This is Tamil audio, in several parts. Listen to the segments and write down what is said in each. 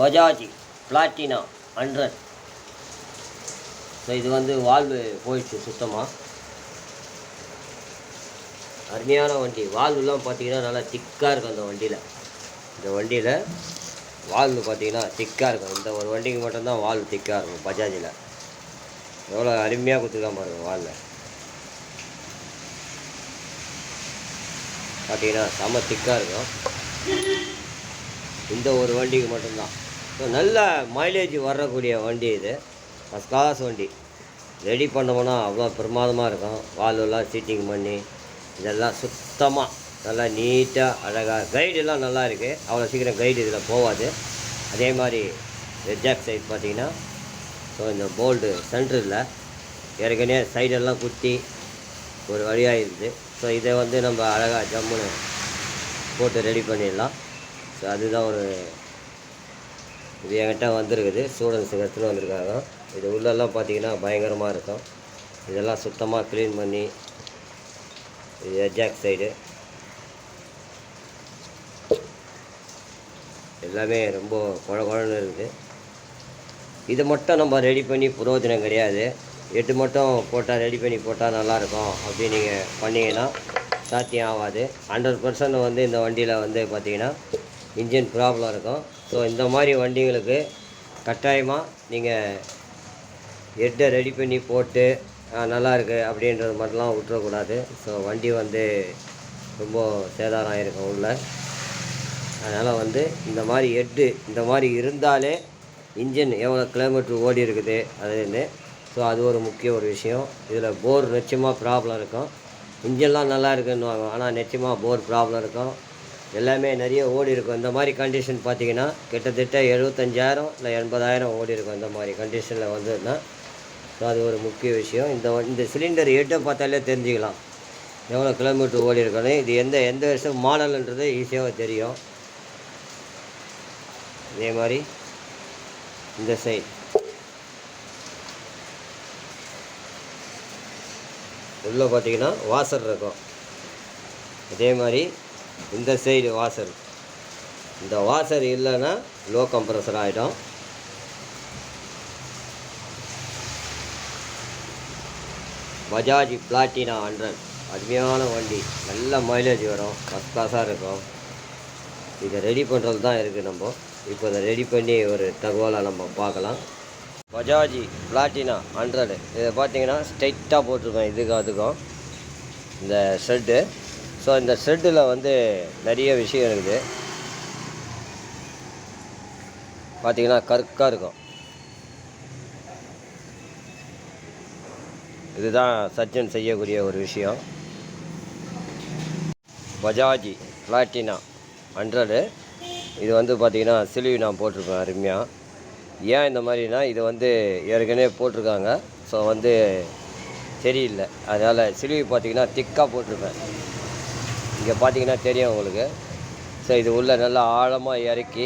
பஜாஜ் பிளாட்டினா 100. ஸோ இது வந்து வால்வு போயிடுச்சு சுத்தமாக. அருமையான வண்டி. வால்வுலாம் பார்த்தீங்கன்னா நல்லா திக்காக இருக்கும் அந்த வண்டியில். இந்த வண்டியில் வால்வு பார்த்தீங்கன்னா திக்காக இருக்கும். இந்த ஒரு வண்டிக்கு மட்டும்தான் வால்வு திக்காக இருக்கும் பஜாஜில். எவ்வளோ அருமையாக கொடுத்துருக்காம பாருங்கள் வால்வில். பார்த்தீங்கன்னா செம்ம திக்காக இருக்கும். இந்த ஒரு வண்டிக்கு மட்டும்தான். ஸோ நல்ல மைலேஜ் வரக்கூடிய வண்டி இது. ஃபஸ்ட் கிளாஸ் வண்டி. ரெடி பண்ணோம்னா அவ்வளோ பிரமாதமாக இருக்கும். வால்வெல்லாம் சீட்டிங் பண்ணி இதெல்லாம் சுத்தமாக நல்லா நீட்டாக அழகாக. கைடெல்லாம் நல்லா இருக்குது. அவ்வளோ சீக்கிரம் கைடு இதில் போகாது. அதே மாதிரி எக்ஸாக்ட் சைட் பார்த்தீங்கன்னா ஸோ இந்த போல்டு சென்டரில் ஏற்கனவே சைடெல்லாம் குத்தி ஒரு வழியாக இருக்குது. ஸோ இதை வந்து நம்ம அழகாக ஜம்முன்னு போட்டு ரெடி பண்ணிடலாம். ஸோ அதுதான் ஒரு இது என்கிட்ட வந்துருக்குது. ஸ்டூடெண்ட்ஸுங்க எடுத்துன்னு வந்திருக்காங்க. இது உள்ளெல்லாம் பார்த்தீங்கன்னா பயங்கரமாக இருக்கும். இதெல்லாம் சுத்தமாக க்ளீன் பண்ணி இது எஜாக் சைடு எல்லாமே ரொம்ப குழன்னு இருக்குது. இது மட்டும் நம்ம ரெடி பண்ணி பிரயோஜனம் கிடையாது. 8 மட்டும் போட்டால் ரெடி பண்ணி போட்டால் நல்லாயிருக்கும் அப்படின்னு நீங்கள் பண்ணிங்கன்னா சாத்தியம் ஆகாது. 100% வந்து இந்த வண்டியில் வந்து பார்த்திங்கன்னா இன்ஜின் ப்ராப்ளம் இருக்கும். ஸோ இந்த மாதிரி வண்டிங்களுக்கு கட்டாயமாக நீங்கள் ஹெட்டை ரெடி பண்ணி போட்டு நல்லாயிருக்கு அப்படின்றது மாதிரிலாம் விட்டுறக்கூடாது. ஸோ வண்டி வந்து ரொம்ப சேதாரம் ஆகிருக்கும் உள்ள. அதனால் வந்து இந்த மாதிரி ஹெட்டு இந்த மாதிரி இருந்தாலே இன்ஜின் எவ்வளோ கிலோமீட்டர் ஓடி இருக்குது அதுன்னு. ஸோ அது ஒரு முக்கிய ஒரு விஷயம். இதில் போர் நிச்சயமாக ப்ராப்ளம் இருக்கும். இன்ஜின்லாம் நல்லா இருக்குன்னுவாங்க, ஆனால் நிச்சயமாக போர் ப்ராப்ளம் இருக்கும். எல்லாமே நிறைய ஓடி இருக்கும். இந்த மாதிரி கண்டிஷன் பார்த்திங்கன்னா கிட்டத்தட்ட 75,000 இல்லை 80,000 ஓடி இருக்கும் இந்த மாதிரி கண்டிஷனில் வந்துன்னா. ஸோ அது ஒரு முக்கிய விஷயம். இந்த சிலிண்டர் ஹெட்டை பார்த்தாலே தெரிஞ்சுக்கலாம் எவ்வளோ கிலோமீட்டர் ஓடி இருக்கணும். இது எந்த வருஷம் மாடல்ன்றது ஈஸியாக தெரியும். இதே மாதிரி இந்த சைடு உள்ளே பார்த்திங்கன்னா வாசர் இருக்கும். இதே மாதிரி இந்த சைடு வாசர். இந்த வாசர் இல்லைன்னா லோ கம்ப்ரஸர் ஆகிடும். பஜாஜ் பிளாட்டினா 100 அருமையான வண்டி. நல்ல மைலேஜ் வரும். ஃபஸ்ட் கிளாஸாக இருக்கும். இதை ரெடி பண்ணுறது தான் இருக்குது. நம்ம இப்போ இதை ரெடி பண்ணி ஒரு தகவலை நம்ம பார்க்கலாம். பஜாஜ் பிளாட்டினா 100 இதை பார்த்தீங்கன்னா ஸ்ட்ரைட்டாக போட்டிருக்கோம் இதுக்கும் இந்த ஷெட்டு. ஸோ இந்த ஷெட்டில் வந்து நிறைய விஷயம் இருக்குது. பார்த்தீங்கன்னா கருக்காக இருக்கும். இதுதான் சர்ஜன் செய்யக்கூடிய ஒரு விஷயம். பஜாஜ் பிளாட்டினா 100 இது வந்து பார்த்திங்கன்னா சிலுவி நான் போட்டிருப்பேன் அருமையாக. ஏன் இந்த மாதிரினா இது வந்து ஏற்கனவே போட்டிருக்காங்க. ஸோ வந்து சரியில்லை. அதனால் சிலுவி பார்த்திங்கன்னா திக்காக போட்டிருப்பேன். இங்கே பார்த்தீங்கன்னா தெரியும் உங்களுக்கு. ஸோ இது உள்ளே நல்லா ஆழமாக இறக்கி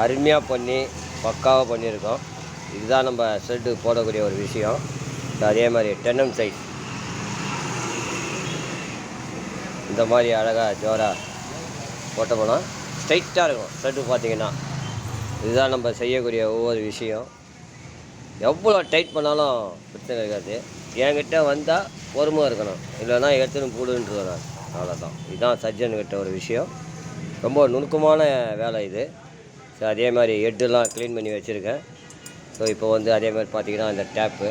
அருமையாக பண்ணி பக்காவாக பண்ணியிருக்கோம். இதுதான் நம்ம ஷெட்டு போடக்கூடிய ஒரு விஷயம். அதே மாதிரி டென்னம் சைட் இந்த மாதிரி அழகாக ஜோராக போட்டோம்னா ஸ்ட்ரைட்டாக இருக்கும் ஷெட்டு பார்த்திங்கன்னா. இதுதான் நம்ம செய்யக்கூடிய ஒவ்வொரு விஷயம். எவ்வளோ டைட் பண்ணாலும் பிரச்சனை இருக்காது. என்கிட்ட வந்தால் பொறுமையாக இருக்கணும், இல்லைன்னா எடுத்துன்னு போடுன்றேன் நான். அவ்வளோதான். இதுதான் சர்ஜன்கிட்ட ஒரு விஷயம். ரொம்ப நுணுக்கமான வேலை இது. ஸோ அதே மாதிரி ஹெட்டெல்லாம் க்ளீன் பண்ணி வச்சுருக்கேன். ஸோ இப்போ வந்து அதே மாதிரி பார்த்திங்கன்னா இந்த டேப்பு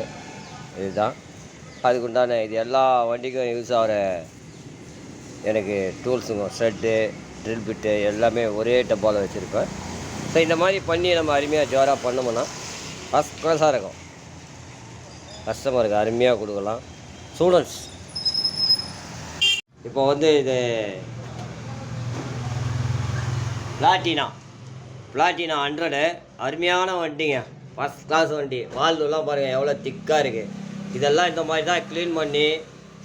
இதுதான் அதுக்குண்டான. இது எல்லா வண்டிக்கும் யூஸ் ஆகிற எனக்கு டூல்ஸுங்க, ஷெட்டு, ட்ரில் பிட்டு எல்லாமே ஒரே டப்பாவில் வச்சுருப்பேன். ஸோ இந்த மாதிரி பண்ணி நம்ம அருமையாக ஜோராக பண்ணோம்னா ஃபஸ்ட் கிளாஸாக இருக்கும். கஸ்டமருக்கு அருமையாக கொடுக்கலாம். ஸ்டூடெண்ட்ஸ் இப்போ வந்து இது பிளாட்டினா 100 அருமையான வண்டிங்க. ஃபஸ்ட் கிளாஸ் வண்டி. வால்வெல்லாம் பாருங்கள் எவ்வளோ திக்காக இருக்குது. இதெல்லாம் இந்த மாதிரி தான் க்ளீன் பண்ணி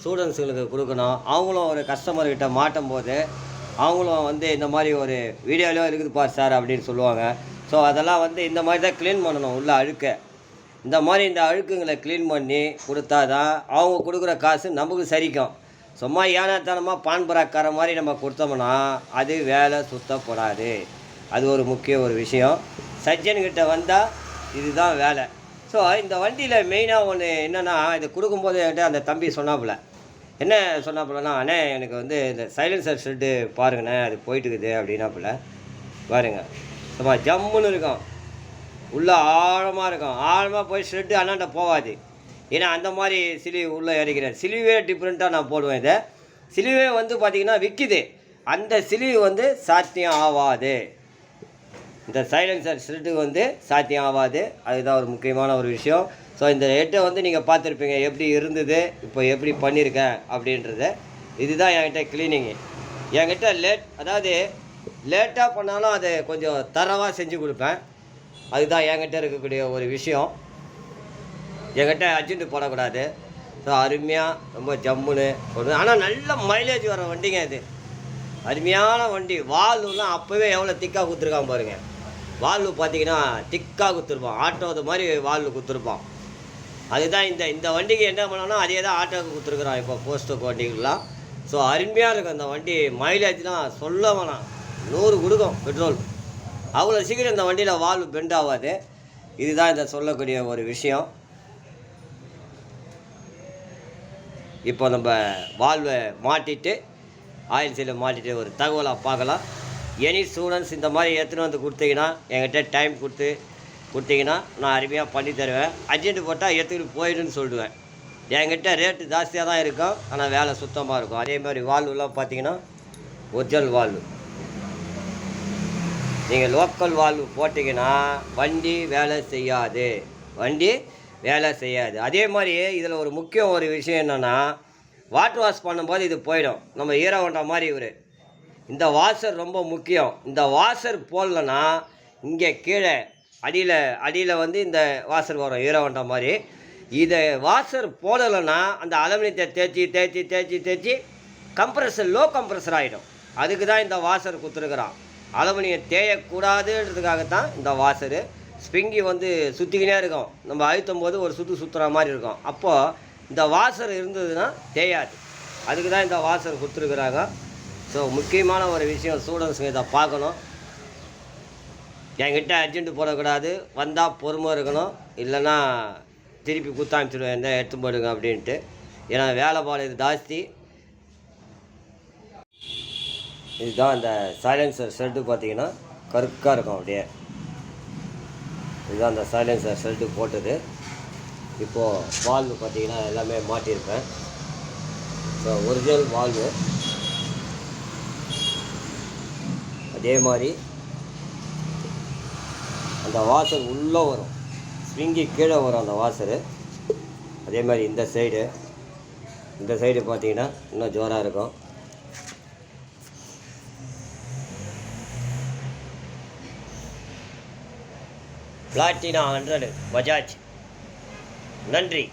ஸ்டூடெண்ட்ஸுங்களுக்கு கொடுக்கணும். அவங்களும் ஒரு கஸ்டமர்கிட்ட மாட்டும் போது அவங்களும் வந்து இந்த மாதிரி ஒரு வீடியோலையும் இருக்குது பார் சார் அப்படின்னு சொல்லுவாங்க. ஸோ அதெல்லாம் வந்து இந்த மாதிரி தான் க்ளீன் பண்ணணும். உள்ள அழுக்க இந்த மாதிரி இந்த அழுக்குங்களை க்ளீன் பண்ணி கொடுத்தா தான் அவங்க கொடுக்குற காசு நமக்கு சரிக்கும். சும்மா ஏனாத்தனமாக பான்பராக்கார மாதிரி நம்ம கொடுத்தோம்னா அது வேலை சுத்தப்படாது. அது ஒரு முக்கிய ஒரு விஷயம். சர்ஜன்கிட்ட வந்தால் இதுதான் வேலை. ஸோ இந்த வண்டியில் மெயினாக ஒன்று என்னென்னா, இது கொடுக்கும்போது என்கிட்ட அந்த தம்பி சொன்னாப்புல. என்ன சொன்னாப்புலன்னா, "அண்ணே எனக்கு வந்து இந்த சைலன்சர் ஷெட்டு பாருங்கண்ணே, அது போயிட்டுருக்குது" அப்படின்னாப்புல. பாருங்க, சும்மா ஜம்முன்னு இருக்கும். உள்ளே ஆழமாக இருக்கும். ஆழமாக போய் ஷெட்டு அண்ணாண்ட போகாது. ஏன்னா அந்த மாதிரி சிலிவு உள்ளே இறக்கிறார். சிலிவே டிஃப்ரெண்ட்டாக நான் போடுவேன் இதை. சிலிவே வந்து பார்த்திங்கன்னா விற்கிது. அந்த சிலிவு வந்து சாத்தியம் ஆகாது. இந்த சைலன்சர் ஷெட்டு வந்து சாத்தியம் ஆகாது. அதுதான் ஒரு முக்கியமான ஒரு விஷயம். ஸோ இந்த ஹெட்டை வந்து நீங்கள் பார்த்துருப்பீங்க, எப்படி இருந்தது, இப்போ எப்படி பண்ணியிருக்கேன் அப்படின்றத. இதுதான் என்கிட்ட க்ளீனிங்கு. என்கிட்ட அதாவது லேட்டாக பண்ணாலும் அதை கொஞ்சம் தரவாக செஞ்சு கொடுப்பேன். அதுதான் என்கிட்ட இருக்கக்கூடிய ஒரு விஷயம். என்கிட்ட அர்ஜென்ட்டு போடக்கூடாது. ஸோ அருமையாக ரொம்ப ஜம்முன்னு ஒரு, ஆனால் நல்ல மைலேஜ் வர வண்டிங்க இது. அருமையான வண்டி. வால்வுலாம் அப்போவே எவ்வளோ திக்காக கொடுத்துருக்கான் பாருங்கள். வால்வு பார்த்தீங்கன்னா திக்காக கொடுத்துருப்பான். ஆட்டோது மாதிரி வால்வு கொடுத்துருப்பான். அதுதான் இந்த வண்டிக்கு என்ன பண்ணோன்னா அதே தான் ஆட்டோவுக்கு கொடுத்துருக்குறான் இப்போ போஸ்ட்டுக்கு வண்டிகள்லாம். ஸோ அருமையாக இருக்கும் அந்த வண்டி. மைலேஜ்லாம் சொல்ல வேணாம், 100 கொடுக்கும் பெட்ரோல். அவ்வளோ சீக்கிரம் இந்த வண்டியில் வால்வு பெண்ட் ஆகாது. இதுதான் இந்த சொல்லக்கூடிய ஒரு விஷயம். இப்போ நம்ம வால்வை மாட்டிட்டு ஆயில் சீலை மாட்டிட்டு ஒரு தகவலாக பார்க்கலாம். எனி ஸ்டூடெண்ட்ஸ் இந்த மாதிரி எடுத்துன்னு வந்து கொடுத்தீங்கன்னா, என்கிட்ட டைம் கொடுத்தீங்கன்னா நான் அருமையாக பண்ணி தருவேன். அர்ஜென்ட்டு போட்டால் எடுத்துக்கிட்டு போயிடுன்னு சொல்லிடுவேன். என்கிட்ட ரேட்டு ஜாஸ்தியாக தான் இருக்கும், ஆனால் வேலை சுத்தமாக இருக்கும். அதே மாதிரி வால்வுலாம் பார்த்தீங்கன்னா ஒரிஜினல் வால்வு. நீங்கள் லோக்கல் வால்வு போட்டிங்கன்னா வண்டி வேலை செய்யாது. அதே மாதிரி இதில் ஒரு முக்கியம் ஒரு விஷயம் என்னென்னா, வாட்டர் வாஷ் பண்ணும்போது இது போயிடும். நம்ம ஈர ஹோண்டா மாதிரி இந்த வாஷர் ரொம்ப முக்கியம். இந்த வாஷர் போடலன்னா இங்கே கீழே அடியில் வந்து இந்த வாஷர் வரும் ஈர ஹோண்டா மாதிரி. இதை வாஷர் போடலைன்னா அந்த அலுமினியத்தை தேய்ச்சி கம்ப்ரஸர் லோ கம்ப்ரஸர் ஆகிடும். அதுக்கு தான் இந்த வாஷர் கொடுத்துருக்குறான். அலுமினியம் தேயக்கூடாதுன்றதுக்காகத்தான் இந்த வாஷரு. ஸ்ப்ரிங்கி வந்து சுற்றிக்கினே இருக்கும். நம்ம அழுத்தும் போது ஒரு சுற்றுற மாதிரி இருக்கும். அப்போது இந்த வாஷர் இருந்ததுன்னா தேயாது. அதுக்கு தான் இந்த வாஷர் கொடுத்துருக்குறாங்க. ஸோ முக்கியமான ஒரு விஷயம், ஸ்டூடெண்ட்ஸுங்க இதை பார்க்கணும். என்கிட்ட அர்ஜென்ட்டு போடக்கூடாது. வந்தால் பொறுமை இருக்கணும். இல்லைன்னா திருப்பி குத்தாமிச்சிடுவேன், எந்த எடுத்து போடுங்க அப்படின்ட்டு. ஏன்னா வேலைப்பாடு இது ஜாஸ்தி. இதுதான் இந்த சைலன்சர் ஷெட்டு பார்த்தீங்கன்னா கருக்காக இருக்கும் அப்படியே. இதுதான் அந்த சைலன்சர் ஷெட்டு போட்டது. இப்போது வால்வு பார்த்தீங்கன்னா எல்லாமே மாட்டியிருப்பேன். So original valve. அதே மாதிரி அந்த வாஷர் உள்ளே வரும், ஸ்ப்ரிங்கி கீழே வரும் அந்த வாஷரு. அதே மாதிரி இந்த சைடு பார்த்தீங்கன்னா இன்னும் ஜோராக இருக்கும். platina 100 பஜாஜ். நன்றி.